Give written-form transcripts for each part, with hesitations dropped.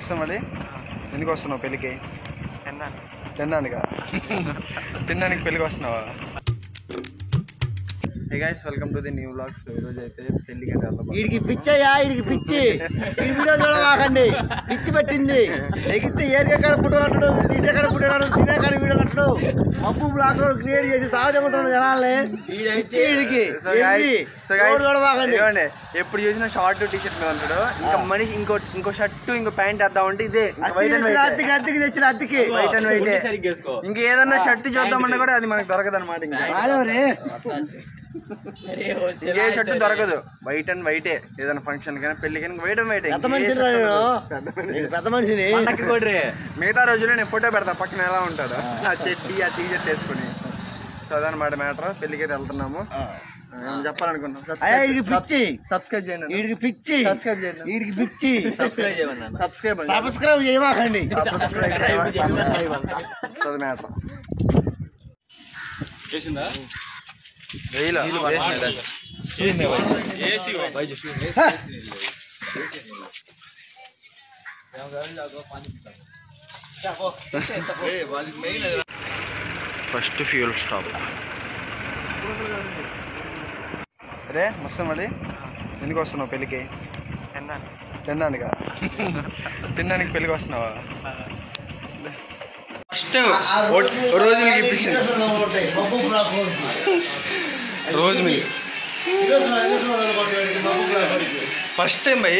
వస్తాం మళ్ళీ. ఎందుకు వస్తున్నావు పెళ్ళికి? తినడానికా? తినడానికి పెళ్ళికి వస్తున్నావా? Hey guys, welcome to the new vlogs. ఈరోజు అయితే పెళ్ళికి వీడికి పిచ్చయ్యా, వీడికి పిచ్చి. ఈ వీడియో చూడమాకండి, పిచ్చి పెట్టింది. ఎగితే ఏరికాడ పుట్టినట్టు, తీసేకాడ పుట్టినాడు, తినేకాడ వీడియో నట్టు మబ్బు బ్లాగ్స్ క్రియేట్ చేసి సాగజమ్ముతున్నాడు జనాల్ని. ఎప్పుడు చూసినా షార్ట్ టీ షర్ట్ మీద ఉంటాడు. ఇంకా మనిషి ఇంకో షర్ట్ ఇంకో ప్యాంట్ వేద్దాం అంటే ఇదే అద్దెకి తెచ్చిన అద్దెకి వైట్ అండ్ వైట్. ఇంకా ఏదన్నా షర్ట్ చూద్దామన్నా కూడా అది మనకు దొరకదు అనమాట. ఏ షర్ట్ దొరకదు, వైట్ అండ్ వైటే. ఏదైనా ఫంక్షన్ కానీ పెళ్లి కానీ వైట్ అండ్ వైట్. పెద్ద మనిషిని మిగతా రోజుల్లో నేను ఫోటో పెడతా పక్కన ఎలా ఉంటాడు ఆ చెట్టి ఆ టీ షర్ట్ వేసుకుని. సో అదనమాట మ్యాటర్. పెళ్లికి అయితే వెళ్తున్నాము. చెప్పాలనుకుంటున్నాం సబ్స్క్రైబ్ చేయండి. వీడికి పిచ్చి సబ్స్క్రైబ్ చేయండి. వీడికి పిచ్చి సబ్స్క్రైబ్ చేయమాకండి. మ్యాటర్ చేసిందా? First fuel stop. అరే వస్తాం మళ్ళీ. ఎందుకు వస్తున్నావు పెళ్ళికి? తినడానికా? తినడానికి పెళ్ళికి వస్తున్నావా? ఫస్ట్ రోజు మీకు ఇప్పించింది రోజు మీ ఫస్ట్ టైం భయ్.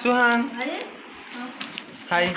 సుహాన్ హాయ్.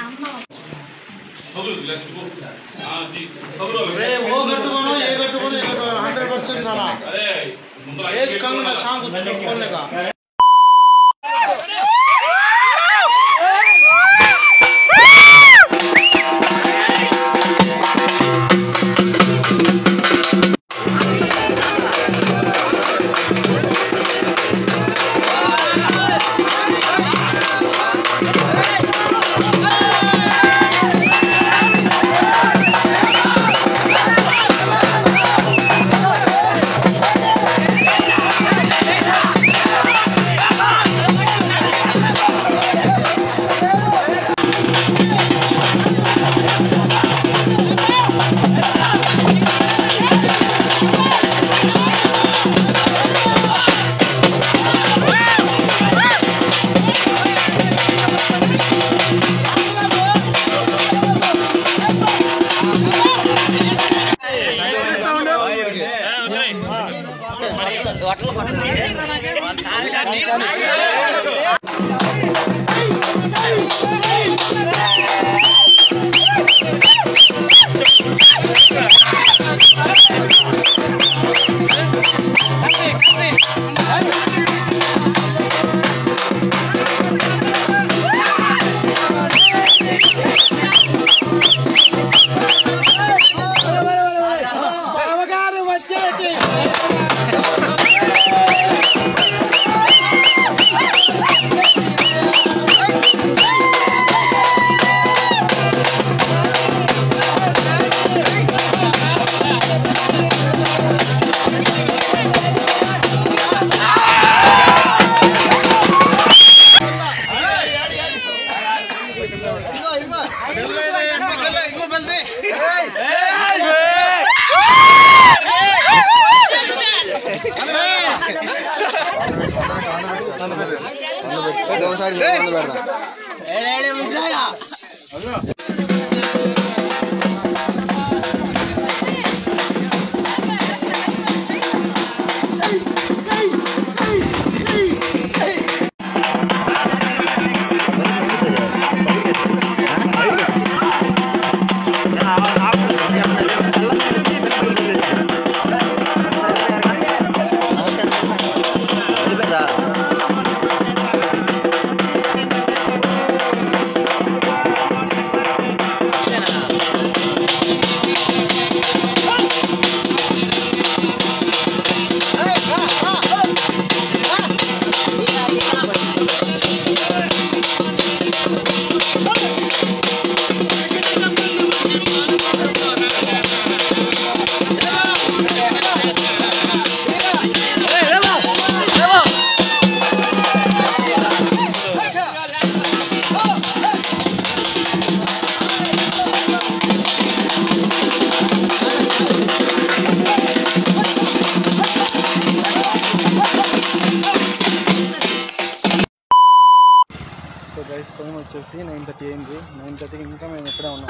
9:30కి ఇంకా మేము ఇక్కడే ఉన్నాం.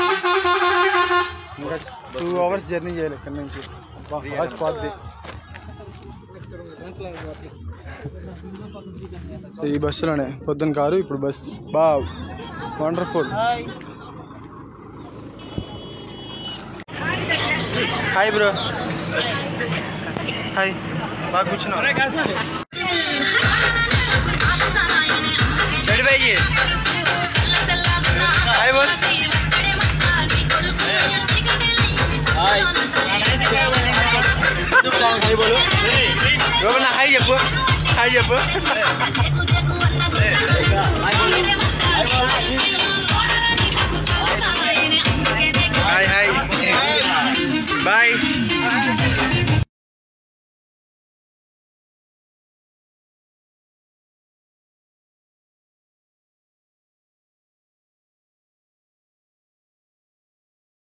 ఇంకా 2 hours జర్నీ చేయాలి ఇక్కడ నుంచి. పోద్ది. ఈ బస్సులోనే పొద్దున్న కారు, ఇప్పుడు బస్. బావ్ వండర్ఫుల్. Hi bro. హాయ్. బాగా కూర్చున్నావు. హాయ్ బోల్. హాయ్ చెప్పు. హాయ్ చెప్పు.